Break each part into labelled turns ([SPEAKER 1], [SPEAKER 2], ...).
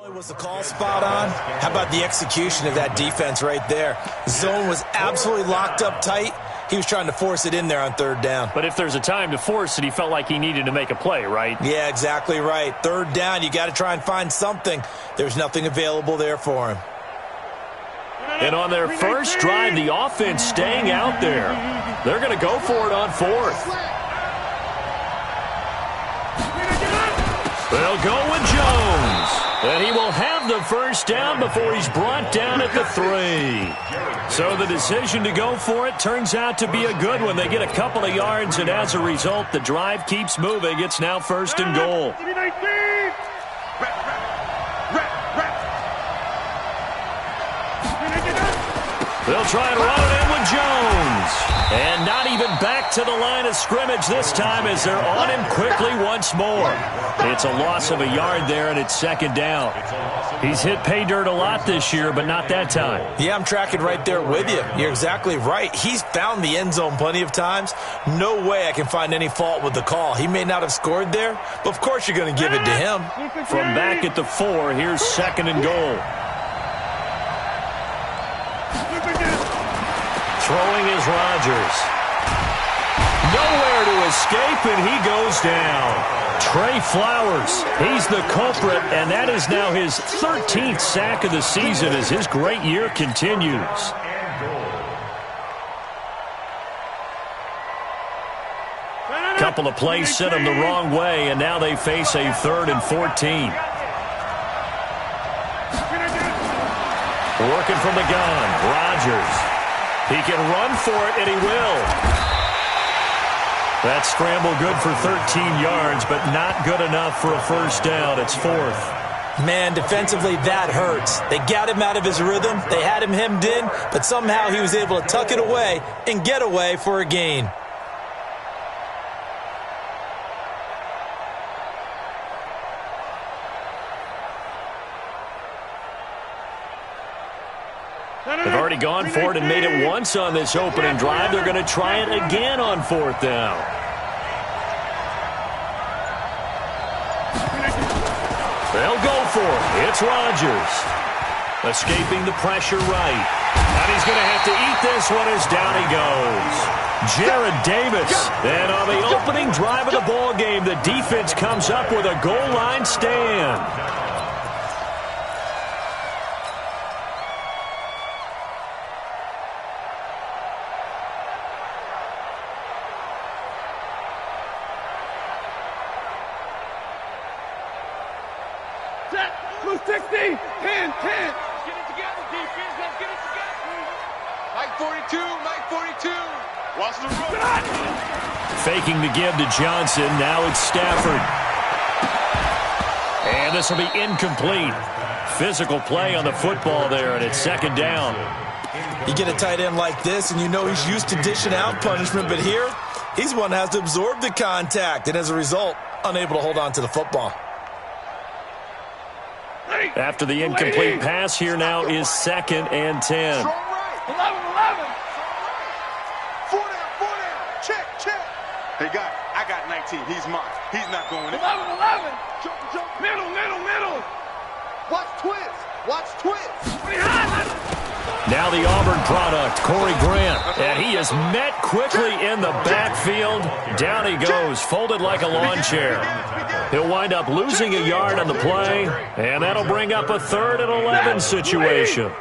[SPEAKER 1] Was the call spot on? How about the execution of that defense right there? The zone was absolutely locked up tight. He was trying to force it in there on third down.
[SPEAKER 2] But if there's a time to force it, he felt like he needed to make a play, right?
[SPEAKER 1] Yeah, exactly right. Third down, you got to try and find something. There's nothing available there for him.
[SPEAKER 2] And on their first drive, the offense staying out there. They're going to go for it on fourth. They'll go with Jones. And he will have the first down before he's brought down at the 3. So the decision to go for it turns out to be a good one. They get a couple of yards, and as a result, the drive keeps moving. It's now first and goal. They'll try and run it in with Jones. And not even back to the line of scrimmage this time as they're on him quickly once more. It's a loss of a yard there, and it's second down. He's hit pay dirt a lot this year, but not that time.
[SPEAKER 1] Yeah, I'm tracking right there with you. You're exactly right. He's found the end zone plenty of times. No way I can find any fault with the call. He may not have scored there, but of course you're going to give it to him.
[SPEAKER 2] From back at the 4, here's second and goal. Throwing is Rodgers. Nowhere to escape, and he goes down. Trey Flowers, he's the culprit, and that is now his 13th sack of the season as his great year continues. Couple of plays sent him the wrong way, and now they face a 3rd and 14. Working from the gun, Rodgers. He can run for it, and he will. That scramble good for 13 yards, but not good enough for a first down. It's 4th.
[SPEAKER 1] Man, defensively, that hurts. They got him out of his rhythm. They had him hemmed in, but somehow he was able to tuck it away and get away for a gain.
[SPEAKER 2] They've already gone for it and made it once on this opening drive. They're going to try it again on 4th down. They'll go for it. It's Rodgers. Escaping the pressure right. And he's going to have to eat this one as down he goes. Jared Davis. And on the opening drive of the ball game, the defense comes up with a goal line stand. Faking the give to Johnson. Now it's Stafford. And this will be incomplete. Physical play on the football there, and it's second down.
[SPEAKER 1] You get a tight end like this, and you know he's used to dishing out punishment, but here, he's one that has to absorb the contact, and as a result, unable to hold on to the football.
[SPEAKER 2] After the incomplete pass, here now is 2nd and 10.
[SPEAKER 3] 11. 4 down. Check. Hey, guys, I got 19. He's mine. He's not going in. 11. Jump. Middle. Watch twist.
[SPEAKER 2] Now the Auburn product, Corey Grant. And he is met quickly in the backfield. Down he goes, folded like a lawn chair. He'll wind up losing a yard on the play, and that'll bring up a 3rd and 11 situation.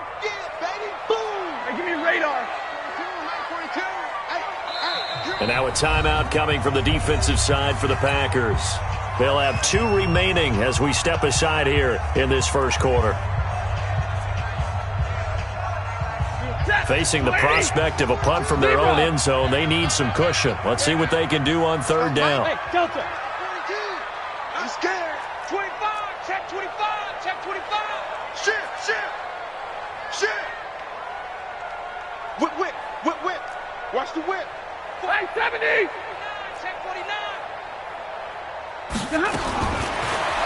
[SPEAKER 2] And now a timeout coming from the defensive side for the Packers. They'll have 2 remaining as we step aside here in this first quarter. Facing the prospect of a punt from their own end zone, they need some cushion. Let's see what they can do on 3rd down.
[SPEAKER 3] Hey, Delta. I'm scared. 25. Check 25. Shit. Whip. Watch the whip. 570. Check 49.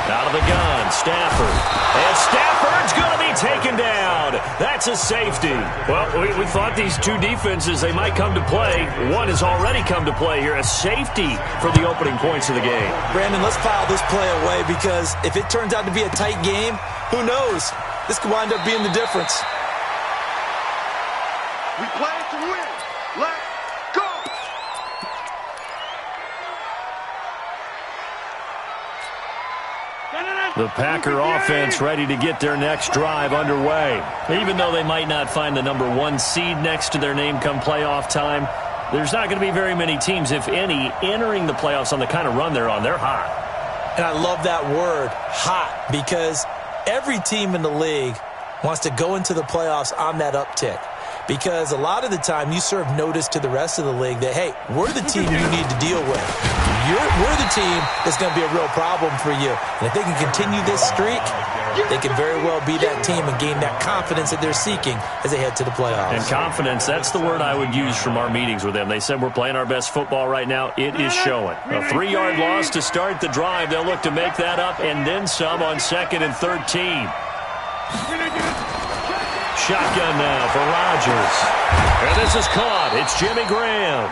[SPEAKER 2] Out of the gun, Stafford. And Stafford's going to be taken down. That's a safety. Well, we thought these two defenses, they might come to play. One has already come to play here. A safety for the opening points of the game.
[SPEAKER 1] Brandon, let's file this play away because if it turns out to be a tight game, who knows? This could wind up being the difference.
[SPEAKER 3] We play to win. Let's go.
[SPEAKER 2] The Packer offense ready to get their next drive underway. Even though they might not find the #1 seed next to their name come playoff time, there's not going to be very many teams, if any, entering the playoffs on the kind of run they're on. They're hot.
[SPEAKER 1] And I love that word, hot, because every team in the league wants to go into the playoffs on that uptick. Because a lot of the time you serve notice to the rest of the league that, hey, we're the team you need to deal with. We're the team that's going to be a real problem for you. And if they can continue this streak, they can very well be that team and gain that confidence that they're seeking as they head to the playoffs.
[SPEAKER 2] And confidence, that's the word I would use from our meetings with them. They said we're playing our best football right now. It is showing. A 3-yard loss to start the drive. They'll look to make that up and then some on 2nd and 13. Shotgun now for Rodgers. And this is caught. It's Jimmy Graham.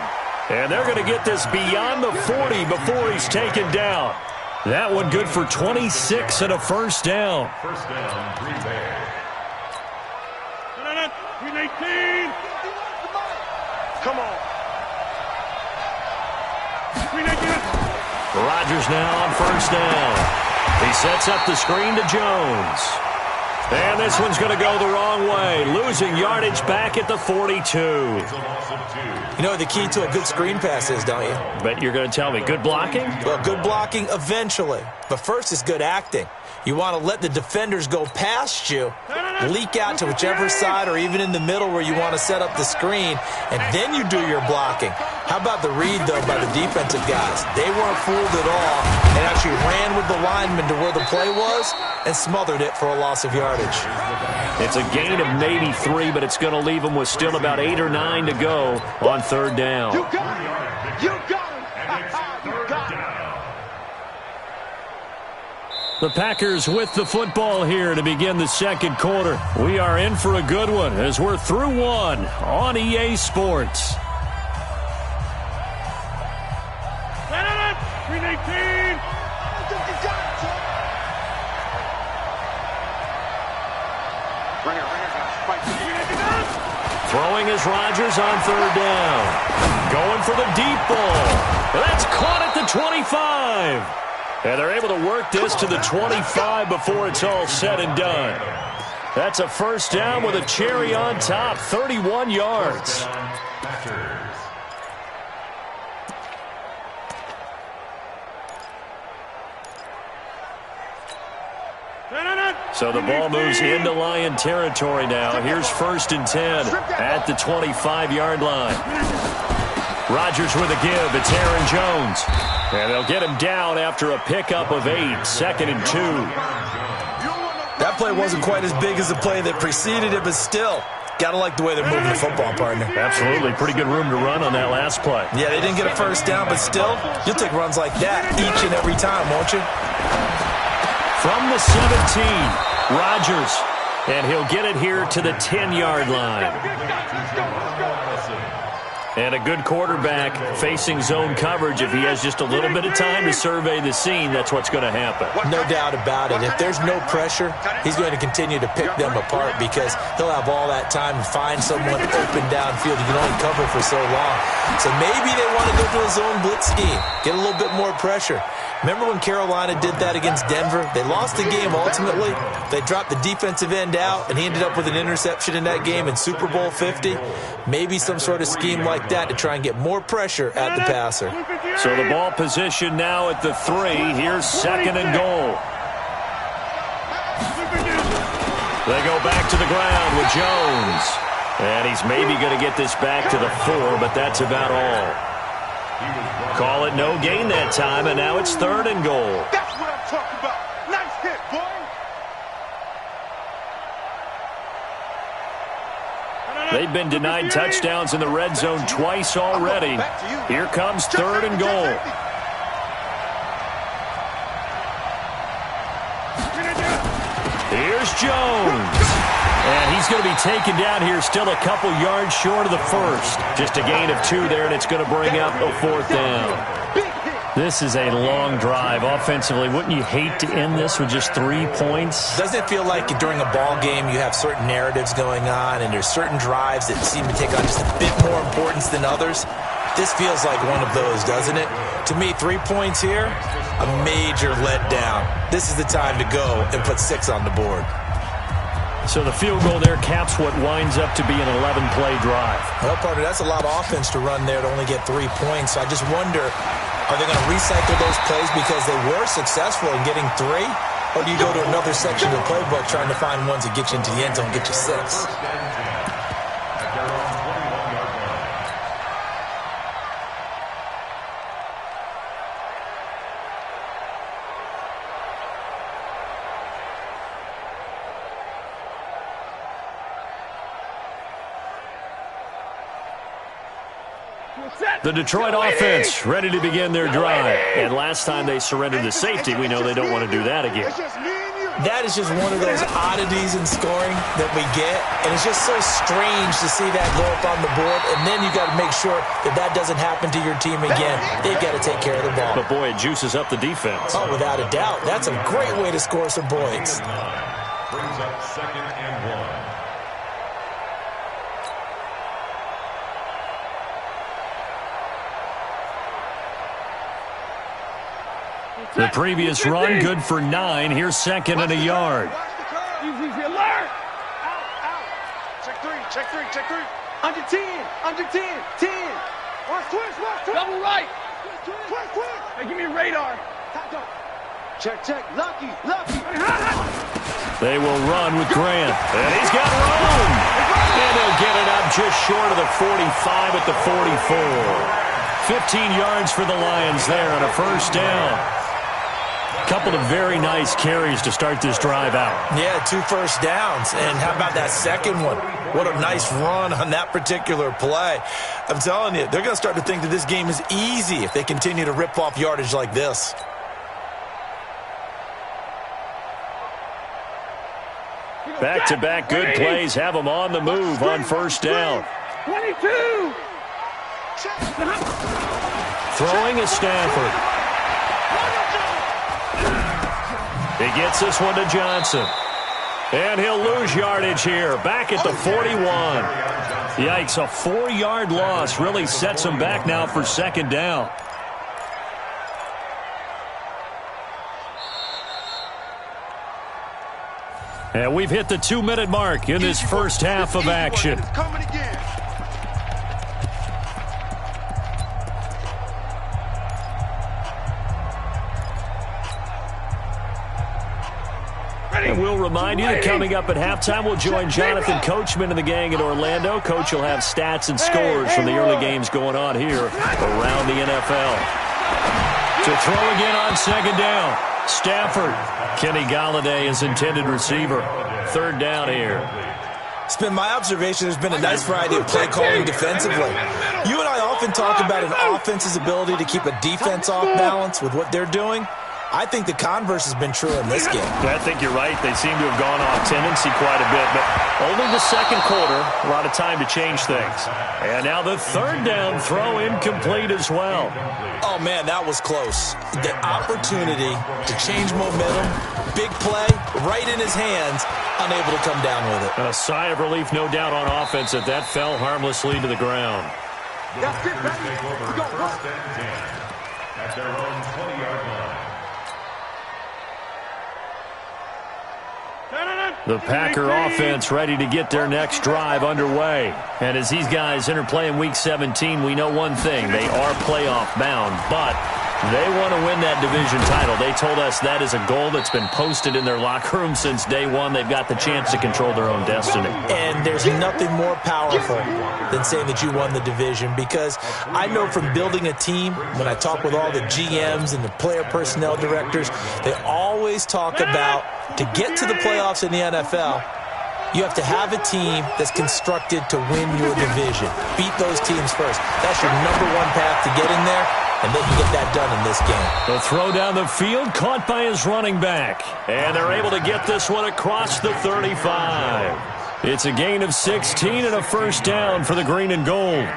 [SPEAKER 2] And they're going to get this beyond the 40 before he's taken down. That one good for 26 and a first down.
[SPEAKER 3] First down, Green Bay. 319. Come on.
[SPEAKER 2] Rodgers now on first down. He sets up the screen to Jones. And this one's going to go the wrong way. Losing yardage back at the 42.
[SPEAKER 1] You know what the key to a good screen pass is, don't you?
[SPEAKER 2] Bet you're going to tell me. Good blocking?
[SPEAKER 1] Well, good blocking eventually. But first is good acting. You want to let the defenders go past you, leak out to whichever side or even in the middle where you want to set up the screen, and then you do your blocking. How about the read, though, by the defensive guys? They weren't fooled at all and actually ran with the lineman to where the play was and smothered it for a loss of yardage.
[SPEAKER 2] It's a gain of maybe 3, but it's going to leave them with still about 8 or 9 to go on third down.
[SPEAKER 3] You got it. You got it. You got it.
[SPEAKER 2] The Packers with the football here to begin the second quarter. We are in for a good one as we're through one on EA Sports.
[SPEAKER 3] 319.
[SPEAKER 2] Throwing is Rodgers on third down. Going for the deep ball. That's caught at the 25. And they're able to work this to the 25 before it's all said and done. That's a first down with a cherry on top, 31 yards. So the ball moves into Lion territory now. Here's 1st and 10 at the 25-yard line. Rodgers with a give. It's Aaron Jones. And they'll get him down after a pickup of 8, 2nd and 2.
[SPEAKER 1] That play wasn't quite as big as the play that preceded it, but still, gotta like the way they're moving the football, partner.
[SPEAKER 2] Absolutely. Pretty good room to run on that last play.
[SPEAKER 1] Yeah, they didn't get a first down, but still, you'll take runs like that each and every time, won't you?
[SPEAKER 2] From the 17, Rodgers. And he'll get it here to the 10-yard line. And a good quarterback facing zone coverage. If he has just a little bit of time to survey the scene, that's what's going to happen.
[SPEAKER 1] No doubt about it. If there's no pressure, he's going to continue to pick them apart because he'll have all that time to find someone open downfield. You can only cover for so long. So maybe they want to go to a zone blitz scheme, get a little bit more pressure. Remember when Carolina did that against Denver? They lost the game ultimately. They dropped the defensive end out, and he ended up with an interception in that game in Super Bowl 50. Maybe some sort of scheme like that to try and get more pressure at the passer.
[SPEAKER 2] So the ball position now at the 3. Here's 2nd and goal. They go back to the ground with Jones. And he's maybe going to get this back to the 4, but that's about all. Call it no gain that time, and now it's 3rd and goal.
[SPEAKER 3] That's what I'm talking about. Nice hit, boy.
[SPEAKER 2] They've been denied touchdowns in the red zone twice already. Here comes 3rd and goal. Here's Jones. And he's going to be taken down here, still a couple yards short of the first. Just a gain of 2 there, and it's going to bring up a 4th down. This is a long drive offensively. Wouldn't you hate to end this with just 3 points?
[SPEAKER 1] Doesn't it feel like during a ball game you have certain narratives going on, and there's certain drives that seem to take on just a bit more importance than others? This feels like one of those, doesn't it? To me, 3 points here, a major letdown. This is the time to go and put 6 on the board.
[SPEAKER 2] So the field goal there caps what winds up to be an 11-play drive.
[SPEAKER 1] Well, partner, that's a lot of offense to run there to only get 3 points. So I just wonder, are they going to recycle those plays because they were successful in getting 3? Or do you go to another section of the playbook trying to find ones that get you into the end zone and get you 6?
[SPEAKER 2] The Detroit offense ready to begin their drive. And last time they surrendered to safety, we know they don't want to do that again.
[SPEAKER 1] That is just one of those oddities in scoring that we get. And it's just so strange to see that go up on the board. And then you got to make sure that that doesn't happen to your team again. They've got to take care of the ball.
[SPEAKER 2] But, boy, it juices up the defense.
[SPEAKER 1] Oh, without a doubt. That's a great way to score some points.
[SPEAKER 4] Brings up 2nd and 1.
[SPEAKER 2] The previous run, good for 9. Here's 2nd and a yard.
[SPEAKER 3] Easy, alert! Out. Check 3. Under 10. 10. Watch twist. Double right. Twist. Hey, give me a radar. Check. Lucky.
[SPEAKER 2] They will run with Grant. And he's got room. And they'll get it up just short of the 45 at the 44. 15 yards for the Lions there on a 1st down. Couple of very nice carries to start this drive out.
[SPEAKER 1] Yeah, 2 first downs. And how about that second one? What a nice run on that particular play. I'm telling you, they're going to start to think that this game is easy if they continue to rip off yardage like this.
[SPEAKER 2] Back-to-back good plays have them on the move on 1st down.
[SPEAKER 3] 22.
[SPEAKER 2] Throwing is Stafford. He gets this one to Johnson. And he'll lose yardage here. Back at the 41. Yikes, a 4-yard loss really sets him back now for 2nd down. And we've hit the 2-minute mark in this first half of action. And we'll remind you that coming up at halftime, we'll join Jonathan Coachman and the gang in Orlando. Coach will have stats and scores from the early games going on here around the NFL. To throw again on 2nd down. Stafford. Kenny Golladay is intended receiver. 3rd down here.
[SPEAKER 1] It's been my observation there's been a nice variety of play calling defensively. You and I often talk about an offense's ability to keep a defense off balance with what they're doing. I think the converse has been true in this game.
[SPEAKER 2] I think you're right. They seem to have gone off tendency quite a bit, but only the 2nd quarter, a lot of time to change things. And now the 3rd down throw incomplete as well.
[SPEAKER 1] Oh, man, that was close. The opportunity to change momentum, big play, right in his hands, unable to come down with it.
[SPEAKER 2] A sigh of relief, no doubt, on offense that that fell harmlessly to the ground.
[SPEAKER 3] That's it, baby.
[SPEAKER 4] Take over 1st and 10 at their own 20-yard line.
[SPEAKER 2] The Packer offense ready to get their next drive underway. And as these guys interplay in Week 17, we know one thing. They are playoff bound, but they want to win that division title. They told us that is a goal that's been posted in their locker room since day one. They've got the chance to control their own destiny.
[SPEAKER 1] And there's nothing more powerful than saying that you won the division, because I know from building a team, when I talk with all the GMs and the player personnel directors, they always talk about to get to the playoffs in the NFL, you have to have a team that's constructed to win your division. Beat those teams first. That's your #1 path to getting there, and they can get that done in this game.
[SPEAKER 2] The throw down the field, caught by his running back. And they're able to get this one across the 35. It's a gain of 16 and a first down for the green and gold.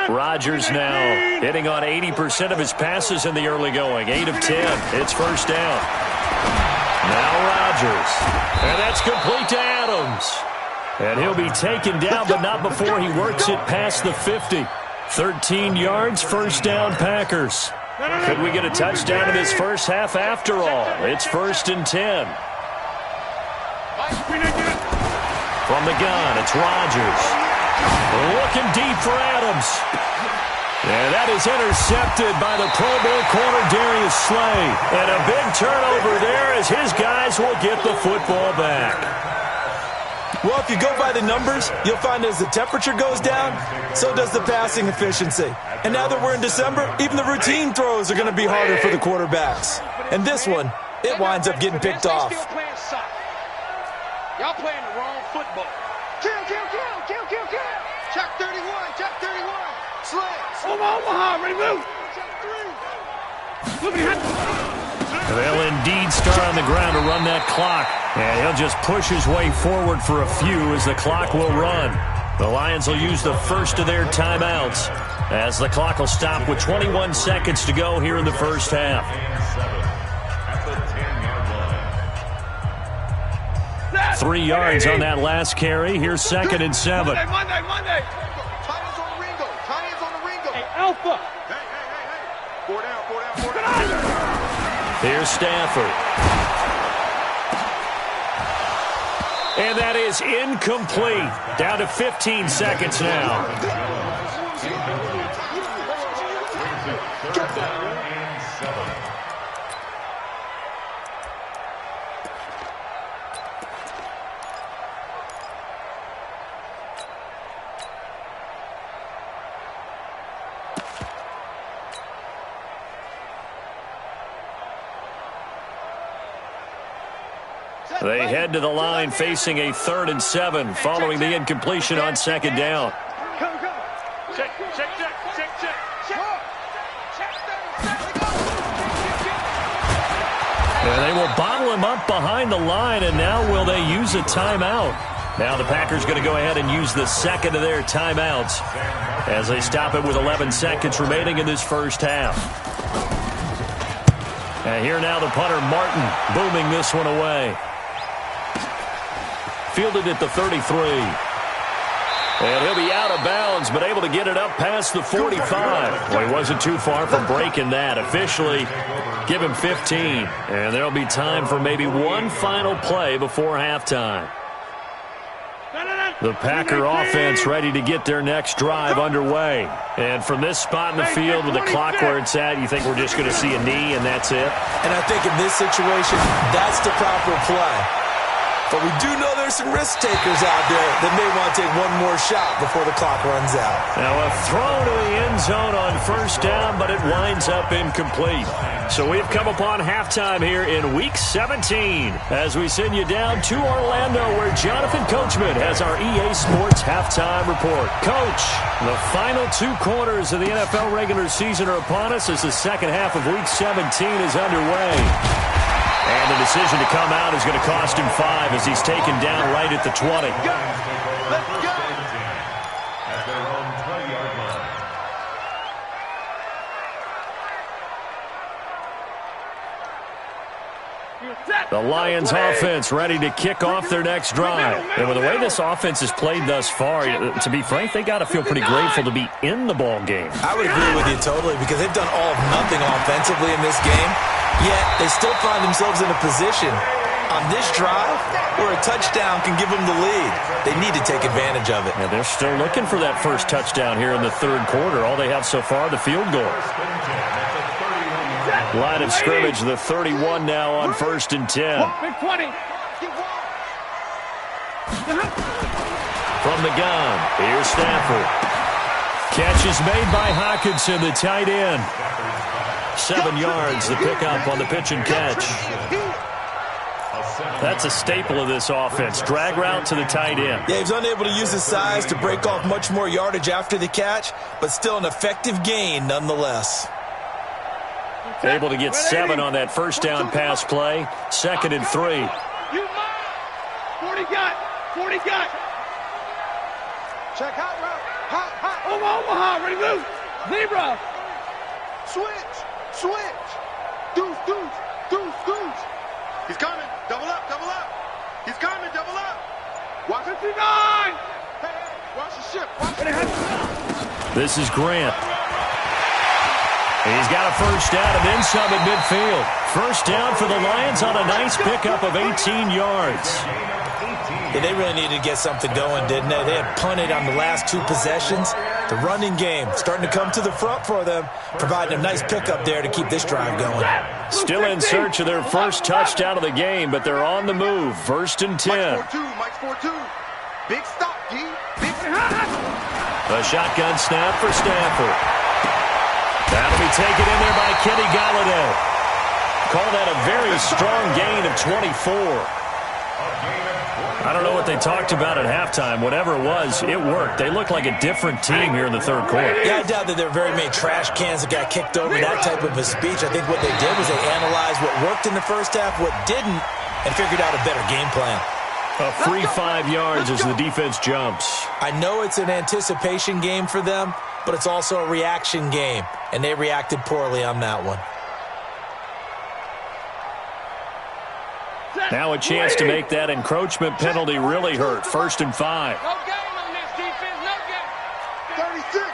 [SPEAKER 2] Rodgers now hitting on 80% of his passes in the early going. 8 of 10. It's first down. Now Rodgers. And that's complete to Adams. And he'll be taken down, but not before he works it past the 50. 13 yards, first down Packers. Could we get a touchdown in this first half after all? It's 1st and 10. From the gun, it's Rodgers. Looking deep for Adams. And that is intercepted by the Pro Bowl corner Darius Slay. And a big turnover there as his guys will get the football back.
[SPEAKER 1] Well, if you go by the numbers, you'll find as the temperature goes down, so does the passing efficiency. And now that we're in December, even the routine throws are going to be harder for the quarterbacks. And this one, it winds up getting picked off.
[SPEAKER 3] Y'all playing the wrong football. Kill. Check 31. Slants. Omaha, ready move.
[SPEAKER 2] They'll indeed start on the ground to run that clock. And he'll just push his way forward for a few as the clock will run. The Lions will use the first of their timeouts as the clock will stop with 21 seconds to go here in the first half. 3 yards on that last carry. Here's 2nd and 7.
[SPEAKER 3] Monday. Tiny on the Ringo. Hey, Alpha. Hey. 4 down.
[SPEAKER 2] Here's Stafford. And that is incomplete. Down to 15 seconds now. They head to the line facing a 3rd and 7 following the incompletion on 2nd down.
[SPEAKER 3] Check.
[SPEAKER 2] And they will bottle him up behind the line, and now will they use a timeout? Now the Packers going to go ahead and use the 2nd of their timeouts as they stop it with 11 seconds remaining in this first half. And here now the punter, Martin, booming this one away. Fielded at the 33. And he'll be out of bounds, but able to get it up past the 45. Well, he wasn't too far from breaking that. Officially, give him 15. And there'll be time for maybe one final play before halftime. The Packer offense ready to get their next drive underway. And from this spot in the field with the clock where it's at, you think we're just going to see a knee and that's it?
[SPEAKER 1] And I think in this situation, that's the proper play. But we do know there's some risk takers out there that may want to take one more shot before the clock runs out.
[SPEAKER 2] Now a throw to the end zone on first down, but it winds up incomplete. So we've come upon halftime here in Week 17 as we send you down to Orlando where Jonathan Coachman has our EA Sports Halftime Report. Coach, the final 2 quarters of the NFL regular season are upon us as the second half of Week 17 is underway. And the decision to come out is going to cost him 5 as he's taken down right at the 20.
[SPEAKER 3] Let's go.
[SPEAKER 4] At their own 20-yard line.
[SPEAKER 2] The Lions offense ready to kick off their next drive. And with the way this offense has played thus far, to be frank, they got to feel pretty grateful to be in the ball game.
[SPEAKER 1] I would agree with you totally because they've done all of nothing offensively in this game, yet they still find themselves in a position on this drive where a touchdown can give them the lead. They need to take advantage of it.
[SPEAKER 2] And they're still looking for that first touchdown here in the 3rd quarter. All they have so far, the field goal. Line of scrimmage, the 31 now on 1st and 10.
[SPEAKER 3] Big 20.
[SPEAKER 2] From the gun, here's Stafford. Catch is made by Hockenson, the tight end. 7 yards, the pickup on the pitch and catch. That's a staple of this offense. Drag route to the tight end.
[SPEAKER 1] Yeah, he was unable to use his size to break off much more yardage after the catch, but still an effective gain nonetheless.
[SPEAKER 2] Able to get 7 on that first down pass play. 2nd and 3.
[SPEAKER 3] 40 got. Check hot route. Hot. Omaha, ready to move. Zebra. Switch. Deuce. He's coming. Double up. He's coming. Double up. Watch 59. Hey, watch the ship.
[SPEAKER 2] This is Grant. He's got a first down and then some at midfield. First down for the Lions on a nice pickup of 18 yards.
[SPEAKER 1] Yeah, they really needed to get something going, didn't they? They had punted on the last 2 possessions. The running game starting to come to the front for them, providing a nice pickup there to keep this drive going.
[SPEAKER 2] Still in search of their first touchdown of the game, but they're on the move. 1st and 10.
[SPEAKER 3] Mike's 4-2. Big stop, D. Big stop.
[SPEAKER 2] A shotgun snap for Stafford. That'll be taken in there by Kenny Galladay. Call that a very strong gain of 24. I don't know what they talked about at halftime. Whatever it was, it worked. They look like a different team here in the 3rd quarter.
[SPEAKER 1] Yeah, I doubt that there are very many trash cans that got kicked over, that type of a speech. I think what they did was they analyzed what worked in the first half, what didn't, and figured out a better game plan.
[SPEAKER 2] A free 5 yards as the defense jumps.
[SPEAKER 1] I know it's an anticipation game for them, but it's also a reaction game, and they reacted poorly on that one.
[SPEAKER 2] Now a chance to make that encroachment penalty really hurt. 1st and 5.
[SPEAKER 3] No game on this defense, no game. 36.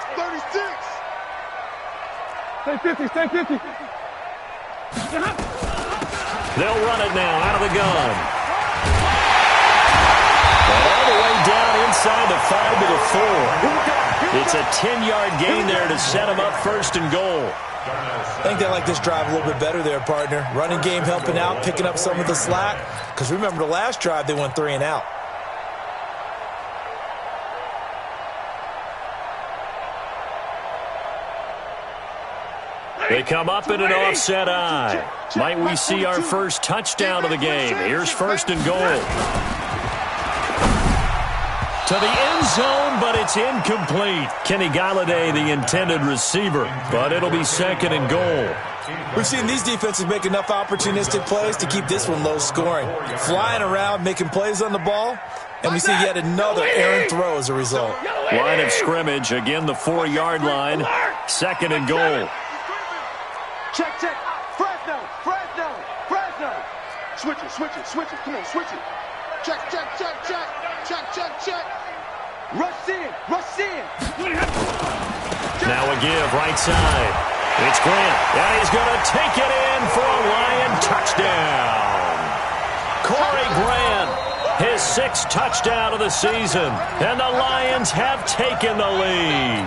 [SPEAKER 3] Stay 50.
[SPEAKER 2] They'll run it now out of the gun. And all the way down inside the 5 to the 4. It's a 10-yard gain there to set them up 1st and goal.
[SPEAKER 1] I think they like this drive a little bit better there, partner. Running game helping out, picking up some of the slack. Because remember the last drive, they went 3 and out.
[SPEAKER 2] They come up in an offset eye. Might we see our first touchdown of the game? Here's 1st and goal. To the end zone, but it's incomplete. Kenny Galladay, the intended receiver, but it'll be 2nd and goal.
[SPEAKER 1] We've seen these defenses make enough opportunistic plays to keep this one low scoring. Flying around, making plays on the ball, and we see yet another errant throw as a result.
[SPEAKER 2] Line of scrimmage, again the 4-yard line. 2nd and goal.
[SPEAKER 3] Check. Fresno. Switch it. Come on, switch it. Check. Rush in.
[SPEAKER 2] Now a give, right side. It's Grant, and he's going to take it in for a Lion touchdown. Corey Grant, his 6th touchdown of the season, and the Lions have taken the lead.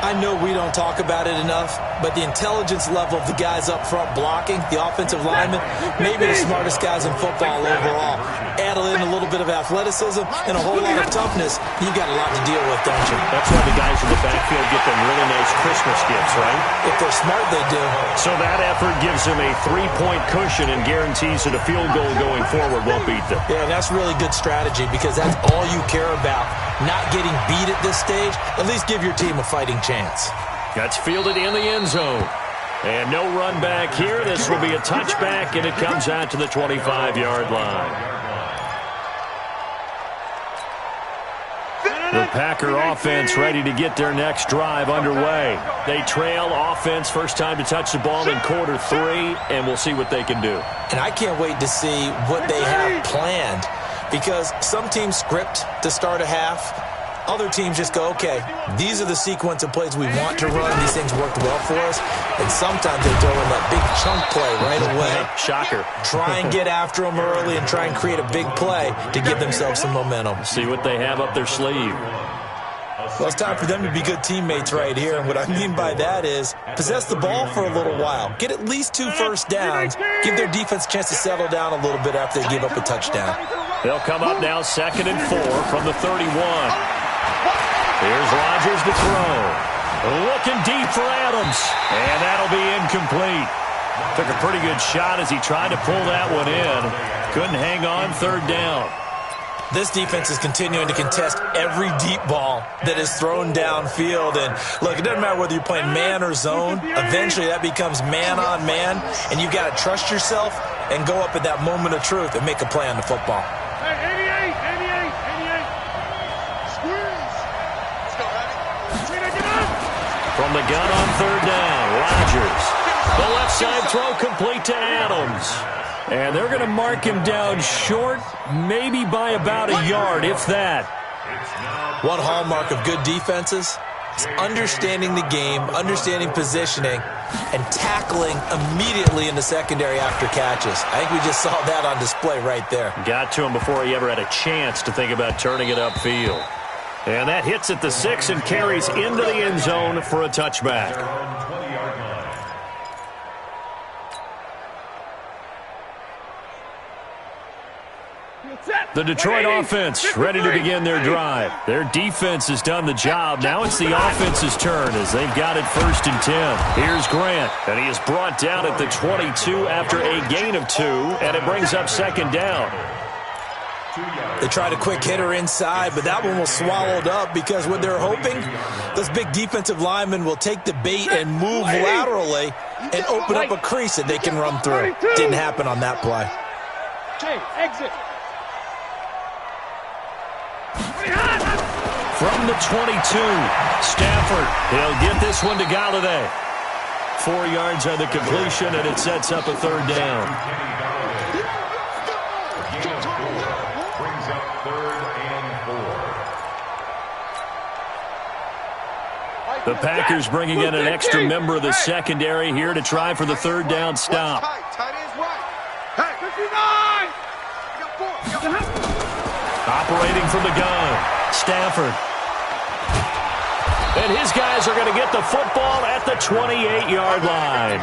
[SPEAKER 1] I know we don't talk about it enough, but the intelligence level of the guys up front blocking, the offensive linemen, maybe the smartest guys in football overall. Add in a little bit of athleticism and a whole lot of toughness, you've got a lot to deal with, don't you?
[SPEAKER 2] That's why the guys in the backfield get them really nice Christmas gifts, right?
[SPEAKER 1] If they're smart, they do.
[SPEAKER 2] So that effort gives them a 3-point cushion and guarantees that a field goal going forward won't beat them.
[SPEAKER 1] Yeah, and that's really good strategy because that's all you care about. Not getting beat at this stage, at least give your team a fighting chance.
[SPEAKER 2] That's fielded in the end zone. And no run back here. This will be a touchback, and it comes out to the 25-yard line. The Packer offense ready to get their next drive underway. They trail offense, first time to touch the ball in quarter 3, and we'll see what they can do.
[SPEAKER 1] And I can't wait to see what they have planned because some teams script to start a half. Other teams just go, okay, these are the sequence of plays we want to run. These things worked well for us. And sometimes they throw in that big chunk play right away.
[SPEAKER 2] Shocker.
[SPEAKER 1] Try and get after them early and try and create a big play to give themselves some momentum.
[SPEAKER 2] See what they have up their sleeve.
[SPEAKER 1] Well, it's time for them to be good teammates right here. And what I mean by that is possess the ball for a little while. Get at least 2 first downs. Give their defense a chance to settle down a little bit after they give up a touchdown.
[SPEAKER 2] They'll come up now 2nd and 4 from the 31. Here's Rodgers to throw. Looking deep for Adams. And that'll be incomplete. Took a pretty good shot as he tried to pull that one in. Couldn't hang on 3rd down.
[SPEAKER 1] This defense is continuing to contest every deep ball that is thrown downfield. And look, it doesn't matter whether you're playing man or zone. Eventually, that becomes man on man, and you've got to trust yourself and go up at that moment of truth and make a play on the football.
[SPEAKER 3] Hey, 88. Squeeze. Let's go,
[SPEAKER 2] From the gun on third down, Rodgers. The left side throw complete to Adams. And they're going to mark him down short, maybe by about a yard, if that.
[SPEAKER 1] One hallmark of good defenses is understanding the game, understanding positioning, and tackling immediately in the secondary after catches. I think we just saw that on display right there.
[SPEAKER 2] Got to him before he ever had a chance to think about turning it upfield. And that hits at the 6 and carries into the end zone for a touchback. The Detroit offense ready to begin their drive. Their defense has done the job. Now it's the offense's turn as they've got it 1st and 10. Here's Grant, and he is brought down at the 22 after a gain of 2, and it brings up 2nd down.
[SPEAKER 1] They tried a quick hitter inside, but that one was swallowed up because what they're hoping, those big defensive linemen will take the bait and move laterally and open up a crease that they can run through. Didn't happen on that play.
[SPEAKER 3] Hey, exit.
[SPEAKER 2] From the 22, Stafford. He'll get this one to Galladay. 4 yards on the completion, and it sets up a 3rd down.
[SPEAKER 4] Brings up 3rd and 4.
[SPEAKER 2] The Packers bringing in an extra member of the secondary here to try for the 3rd down stop.
[SPEAKER 3] Tight end's right. Hey, 59.
[SPEAKER 2] Operating from the gun, Stafford. And his guys are going to get the football at the 28-yard line.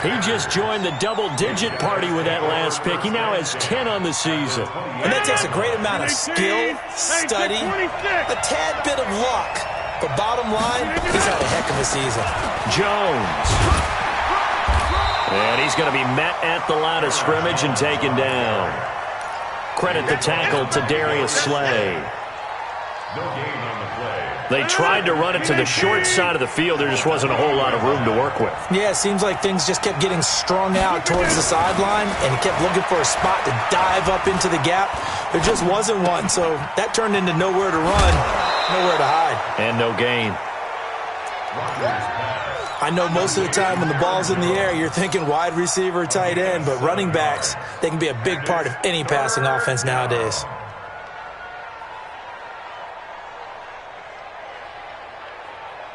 [SPEAKER 2] He just joined the double-digit party with that last pick. He now has 10 on the season.
[SPEAKER 1] And that takes a great amount of skill, study, a tad bit of luck. But bottom line, he's had a heck of a season.
[SPEAKER 2] Jones. And he's going to be met at the line of scrimmage and taken down. Credit the tackle to Darius Slay.
[SPEAKER 4] No gain on the play.
[SPEAKER 2] They tried to run it to the short side of the field. There just wasn't a whole lot of room to work with.
[SPEAKER 1] Yeah, it seems like things just kept getting strung out towards the sideline, and he kept looking for a spot to dive up into the gap. There just wasn't one, so that turned into nowhere to run, nowhere to hide.
[SPEAKER 2] And no gain.
[SPEAKER 1] I know most of the time when the ball's in the air, you're thinking wide receiver, tight end, but running backs, they can be a big part of any passing offense nowadays.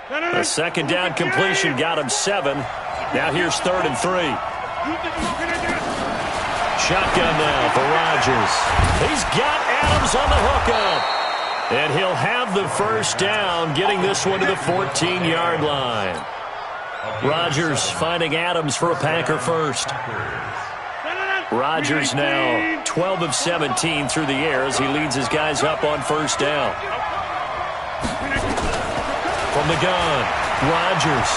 [SPEAKER 2] The 2nd down completion got him 7. Now here's 3rd and 3. Shotgun now for Rodgers. He's got Adams on the hookup. And he'll have the 1st down, getting this one to the 14-yard line. Rodgers finding Adams for a Packer first. Rodgers now 12 of 17 through the air as he leads his guys up on 1st down. From the gun, Rodgers.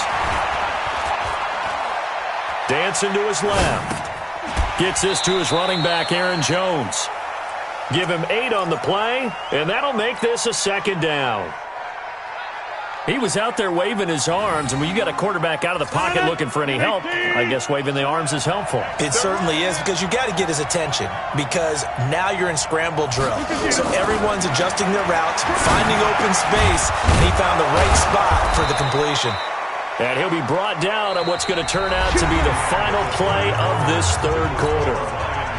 [SPEAKER 2] Dancing to his left. Gets this to his running back, Aaron Jones. Give him 8 on the play, and that'll make this a 2nd down. He was out there waving his arms, and when you got a quarterback out of the pocket looking for any help, I guess waving the arms is helpful.
[SPEAKER 1] It certainly is, because you got to get his attention, because now you're in scramble drill. So everyone's adjusting their routes, finding open space, and he found the right spot for the completion.
[SPEAKER 2] And he'll be brought down on what's going to turn out to be the final play of this 3rd quarter.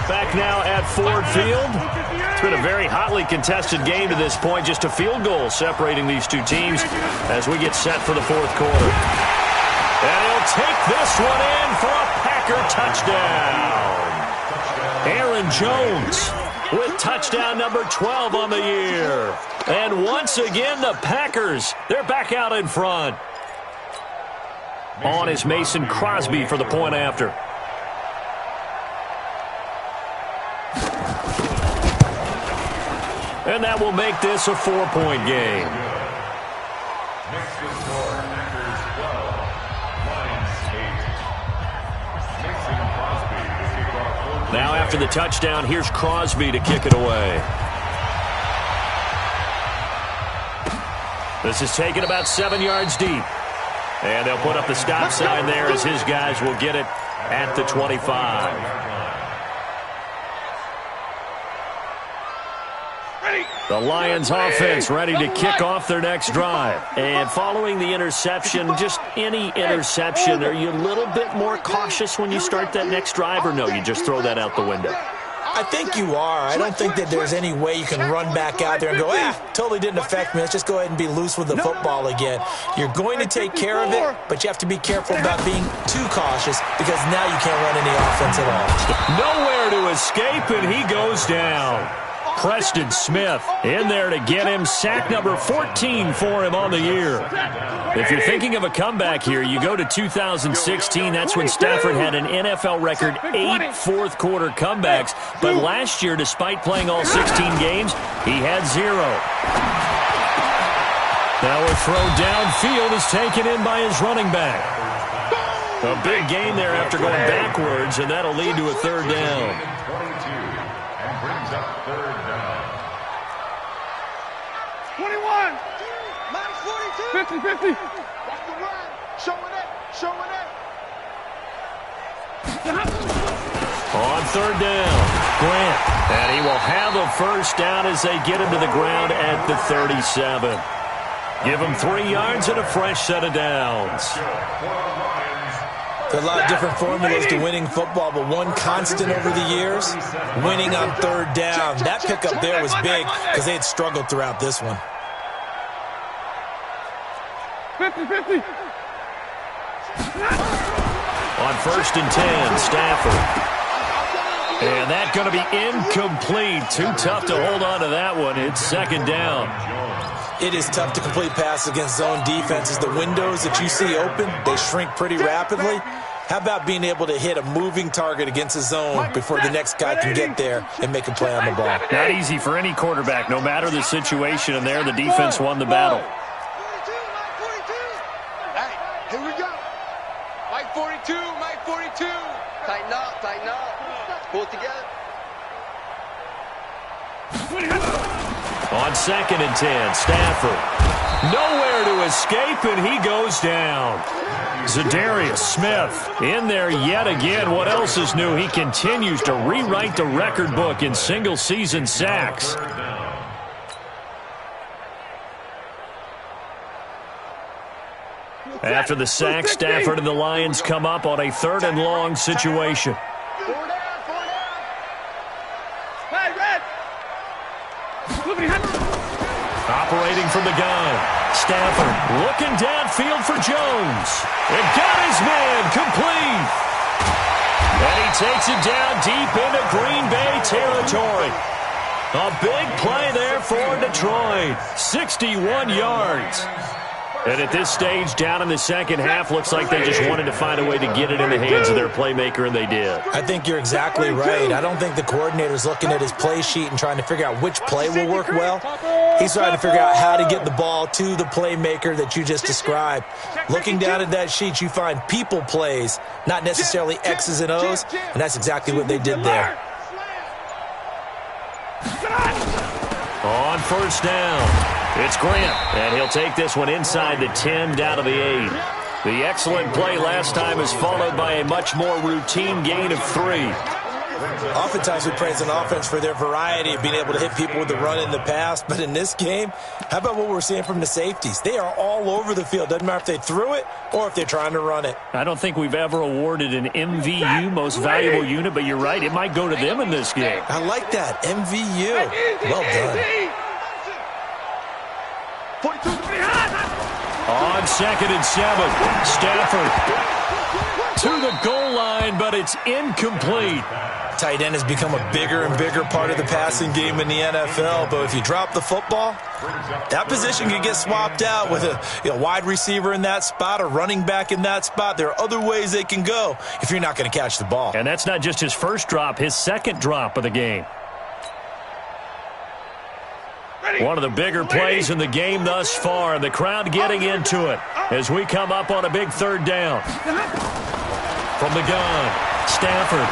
[SPEAKER 2] Back now at Ford Field. It's been a very hotly contested game to this point. Just a field goal separating these two teams as we get set for the 4th quarter. And he'll take this one in for a Packer touchdown. Aaron Jones with touchdown number 12 on the year. And once again, the Packers, they're back out in front. On is Mason Crosby for the point after. And that will make this a 4-point game.
[SPEAKER 4] Next to score, Packers 12, Lions 8. Mason Crosby to kick off.
[SPEAKER 2] Now after the touchdown, here's Crosby to kick it away. This is taken about 7 yards deep. And they'll put up the stop sign there as his guys will get it at the 25. The Lions offense ready to kick off their next drive. And following the interception, just any interception, are you a little bit more cautious when you start that next drive, or no, you just throw that out the window?
[SPEAKER 1] I think you are. I don't think that there's any way you can run back out there and go, totally didn't affect me. Let's just go ahead and be loose with the football again. You're going to take care of it, but you have to be careful about being too cautious because now you can't run any offense at all.
[SPEAKER 2] Nowhere to escape, and he goes down. Preston Smith in there to get him. Sack number 14 for him on the year. If you're thinking of a comeback here, you go to 2016. That's when Stafford had an NFL record 8 fourth-quarter comebacks. But last year, despite playing all 16 games, he had 0. Now a throw downfield is taken in by his running back. A big gain there after going backwards, and that'll lead to a third down.
[SPEAKER 3] 50-50. That's the run. Showing it. Showing it.
[SPEAKER 2] On third down, Grant. And he will have a first down as they get him to the ground at the 37. Give him 3 yards and a fresh set of downs.
[SPEAKER 1] There's a lot of different formulas to winning football, but one constant over the years, winning on third down. That pickup there was big because they had struggled throughout this one.
[SPEAKER 3] 50-50.
[SPEAKER 2] On first and 10, Stafford. And that's going to be incomplete. Too tough to hold on to that one. It's second down.
[SPEAKER 1] It is tough to complete passes against zone defenses. The windows that you see open, they shrink pretty rapidly. How about being able to hit a moving target against a zone before the next guy can get there and make a play on the ball?
[SPEAKER 2] Not easy for any quarterback, no matter the situation. And there, the defense won the battle.
[SPEAKER 3] Here we go. Mike 42, Mike 42. Tighten up, tighten up. Pull it together.
[SPEAKER 2] On second and 10, Stafford. Nowhere to escape, and he goes down. Zadarius Smith in there yet again. What else is new? He continues to rewrite the record book in single-season sacks. After the sack, Stafford and the Lions come up on a third and long situation. Operating from the gun. Stafford looking downfield for Jones. And got his man complete. And he takes it down deep into Green Bay territory. A big play there for Detroit. 61 yards. And at this stage, down in the second half, looks like they just wanted to find a way to get it in the hands of their playmaker, and they did.
[SPEAKER 1] I think you're exactly right. I don't think the coordinator's looking at his play sheet and trying to figure out which play will work well. He's trying to figure out how to get the ball to the playmaker that you just described. Looking down at that sheet, you find people plays, not necessarily X's and O's, and that's exactly what they did there.
[SPEAKER 2] On first down, it's Grant, and he'll take this one inside the 10 down to the 8. The excellent play last time is followed by a much more routine gain of 3.
[SPEAKER 1] Oftentimes we praise an offense for their variety of being able to hit people with the run in the past, but in this game, how about what we're seeing from the safeties? They are all over the field. Doesn't matter if they threw it or if they're trying to run it.
[SPEAKER 2] I don't think we've ever awarded an MVU, most valuable unit, but you're right, it might go to them in this game.
[SPEAKER 1] I like that, MVU. Well done.
[SPEAKER 2] On second and 7, Stafford to the goal line, but it's incomplete.
[SPEAKER 1] Tight end has become a bigger and bigger part of the passing game in the NFL, but if you drop the football, that position can get swapped out with a wide receiver in that spot, a running back in that spot. There are other ways they can go if you're not going to catch the ball.
[SPEAKER 2] And that's not just his first drop, his second drop of the game. One of the bigger plays in the game thus far, and the crowd getting into it as we come up on a big third down. From the gun, Stafford.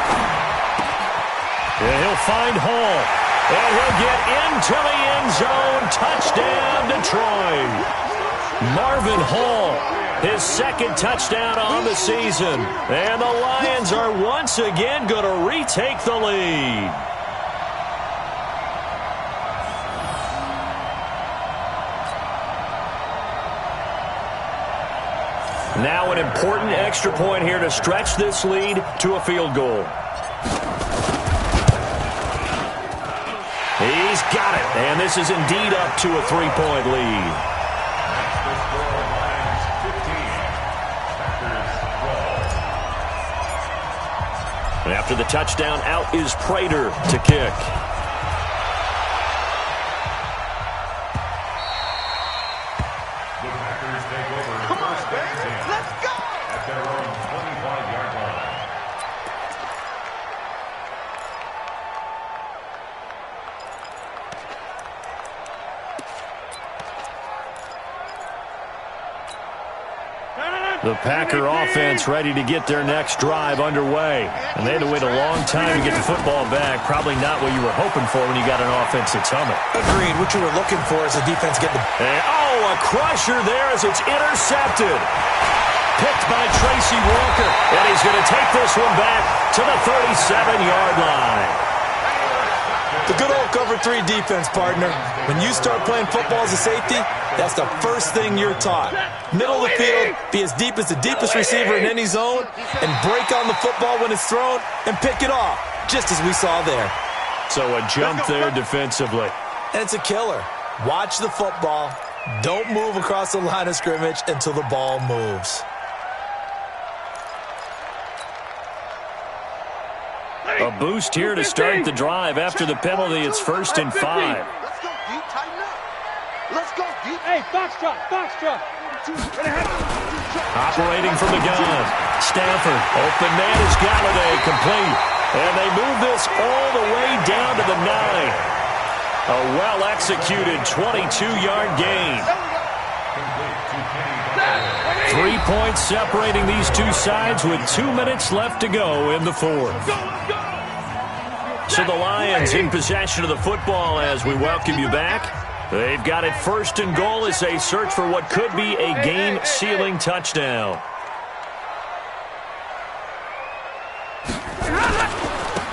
[SPEAKER 2] And he'll find Hall. And he'll get into the end zone. Touchdown, Detroit. Marvin Hall, his second touchdown on the season. And the Lions are once again going to retake the lead. Now an important extra point here to stretch this lead to a field goal. He's got it, and this is indeed up to a 3-point lead.
[SPEAKER 4] That's the score. Lions 15, Packers 12.
[SPEAKER 2] And after the touchdown, out is Prater to kick.
[SPEAKER 4] The Packers take over first and 10.
[SPEAKER 3] Let's go!
[SPEAKER 4] At their own 25-yard line.
[SPEAKER 2] The Packer offense ready to get their next drive underway. And they had to wait a long time to get the football back. Probably not what you were hoping for when you got an offense that's humming.
[SPEAKER 1] Agreed. What you were looking for is the defense getting the...
[SPEAKER 2] And, a crusher there as it's intercepted. Picked by Tracy Walker. And he's going to take this one back to the 37-yard line.
[SPEAKER 1] The good old cover 3 defense, partner. When you start playing football as a safety, that's the first thing you're taught. Middle of the field, be as deep as the deepest receiver in any zone, and break on the football when it's thrown and pick it off, just as we saw there.
[SPEAKER 2] So a jump there defensively.
[SPEAKER 1] And it's a killer. Watch the football. Don't move across the line of scrimmage until the ball moves.
[SPEAKER 2] A boost here to start the drive. After the penalty, it's 1st and 5.
[SPEAKER 3] Let's go deep, tighten up. Let's go deep.
[SPEAKER 5] Hey, foxtrot, foxtrot.
[SPEAKER 2] Operating from the gun. Stafford, open man is Galladay, complete. And they move this all the way down to the 9. A well-executed 22-yard gain. 3 points separating these two sides with 2 minutes left to go in the fourth. So the Lions in possession of the football as we welcome you back. They've got it 1st and goal as they search for what could be a game-sealing touchdown.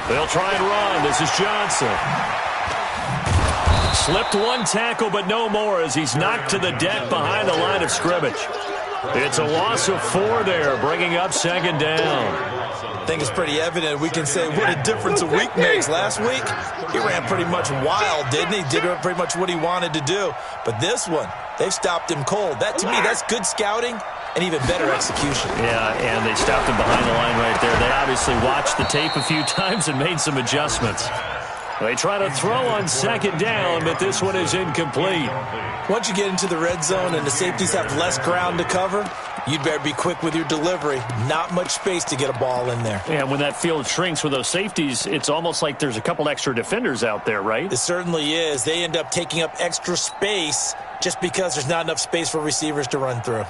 [SPEAKER 2] They'll try and run. This is Johnson. Slipped one tackle, but no more as he's knocked to the deck behind the line of scrimmage. It's a loss of 4 there, bringing up 2nd down.
[SPEAKER 1] I think it's pretty evident. We can say what a difference a week makes. Last week, he ran pretty much wild, didn't he? Did pretty much what he wanted to do. But this one, they've stopped him cold. That, to me, that's good scouting and even better execution.
[SPEAKER 2] Yeah, and they stopped him behind the line right there. They obviously watched the tape a few times and made some adjustments. They try to throw on 2nd down, but this one is incomplete.
[SPEAKER 1] Once you get into the red zone and the safeties have less ground to cover, you'd better be quick with your delivery. Not much space to get a ball in there.
[SPEAKER 2] And when that field shrinks with those safeties, it's almost like there's a couple extra defenders out there, right?
[SPEAKER 1] It certainly is. They end up taking up extra space just because there's not enough space for receivers to run through.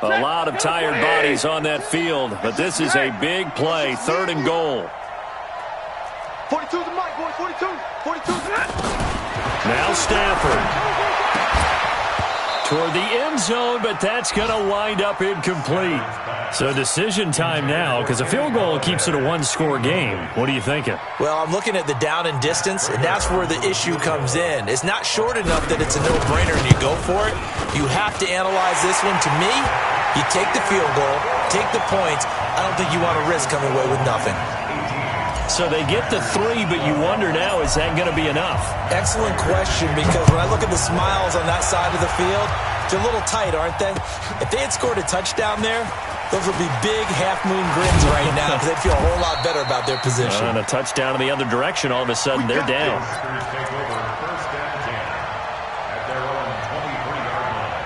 [SPEAKER 2] A lot of tired bodies on that field, but this is a big play, 3rd and goal.
[SPEAKER 3] 42 the mic, boy, 42. 42.
[SPEAKER 2] Now Stafford. Toward the end zone, but that's going to wind up incomplete. So decision time now, because a field goal keeps it a 1-score game. What are you thinking?
[SPEAKER 1] Well, I'm looking at the down and distance, and that's where the issue comes in. It's not short enough that it's a no-brainer and you go for it. You have to analyze this one. To me, you take the field goal, take the points. I don't think you want to risk coming away with nothing.
[SPEAKER 2] So they get the 3, but you wonder now, is that going to be enough?
[SPEAKER 1] Excellent question, because when I look at the smiles on that side of the field, they're a little tight, aren't they? If they had scored a touchdown there, those would be big half-moon grins right now because they'd feel a whole lot better about their position.
[SPEAKER 2] And a touchdown in the other direction, all of a sudden they're down.
[SPEAKER 4] Take over 1st and 10 at their own 23-yard line.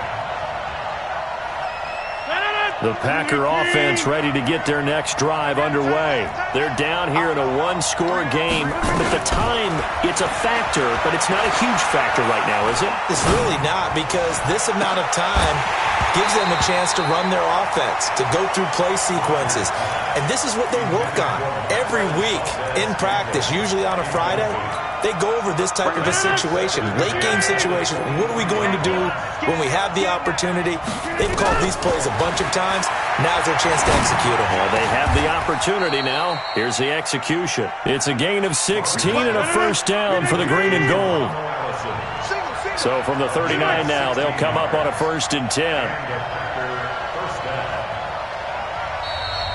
[SPEAKER 2] The Packer offense ready to get their next drive underway. They're down here in a 1-score game, but the time, it's a factor, but it's not a huge factor right now, is it?
[SPEAKER 1] It's really not, because this amount of time gives them a chance to run their offense, to go through play sequences. And this is what they work on every week in practice, usually on a Friday. they go over this type of a situation, late game situation. What are we going to do when we have the opportunity? They've called these plays a bunch of times. Now's their chance to execute them.
[SPEAKER 2] Well, they have the opportunity now. Here's the execution. It's a gain of 16 and a first down for the green and gold. So from the 39 now, they'll come up on a 1st and 10.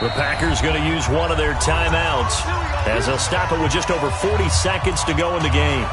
[SPEAKER 2] The Packers going to use one of their timeouts as they'll stop it with just over 40 seconds to go in the game.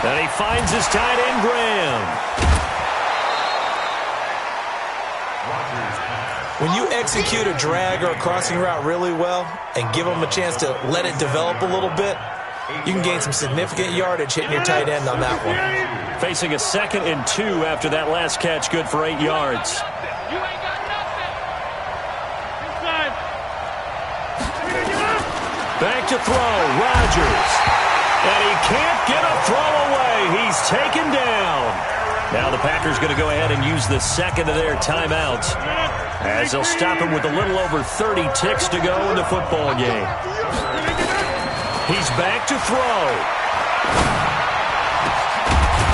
[SPEAKER 2] And he finds his tight end, Graham.
[SPEAKER 1] When you execute a drag or a crossing route really well and give them a chance to let it develop a little bit, you can gain some significant yardage hitting your tight end on that one.
[SPEAKER 2] Facing a 2nd and 2 after that last catch, good for 8 yards. Back to throw, Rodgers. And he can't get a throw away. He's taken down. Now the Packers going to go ahead and use the 2nd of their timeouts as they'll stop him with a little over 30 ticks to go in the football game. He's back to throw.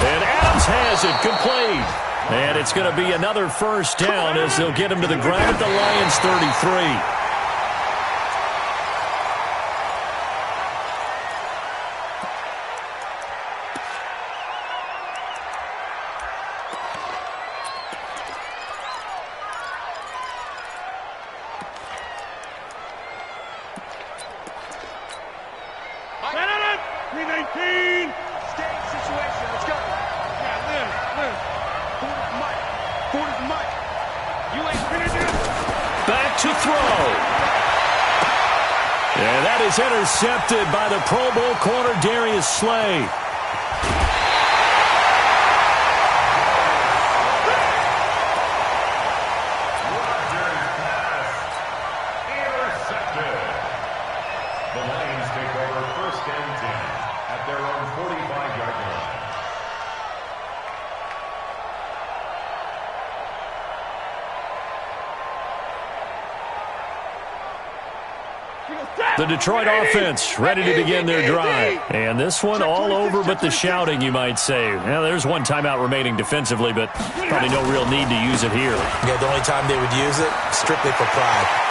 [SPEAKER 2] And Adams has it complete. And it's going to be another first down as they'll get him to the ground at the Lions' 33. Intercepted by the Pro Bowl corner, Darius Slay.
[SPEAKER 4] Intercepted. The Lions take over 1st and 10 at their own 45-yard line.
[SPEAKER 2] The Detroit offense ready to begin their drive. And this one all over but the shouting, you might say. Now, there's one timeout remaining defensively, but probably no real need to use it here.
[SPEAKER 1] Yeah, the only time they would use it, strictly for pride.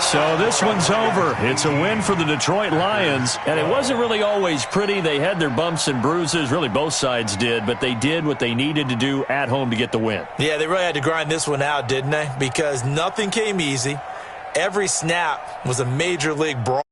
[SPEAKER 2] So this one's over. It's a win for the Detroit Lions, and it wasn't really always pretty. They had their bumps and bruises. Really, both sides did, but they did what they needed to do at home to get the win.
[SPEAKER 1] Yeah, they really had to grind this one out, didn't they? Because nothing came easy. Every snap was a major league brawl.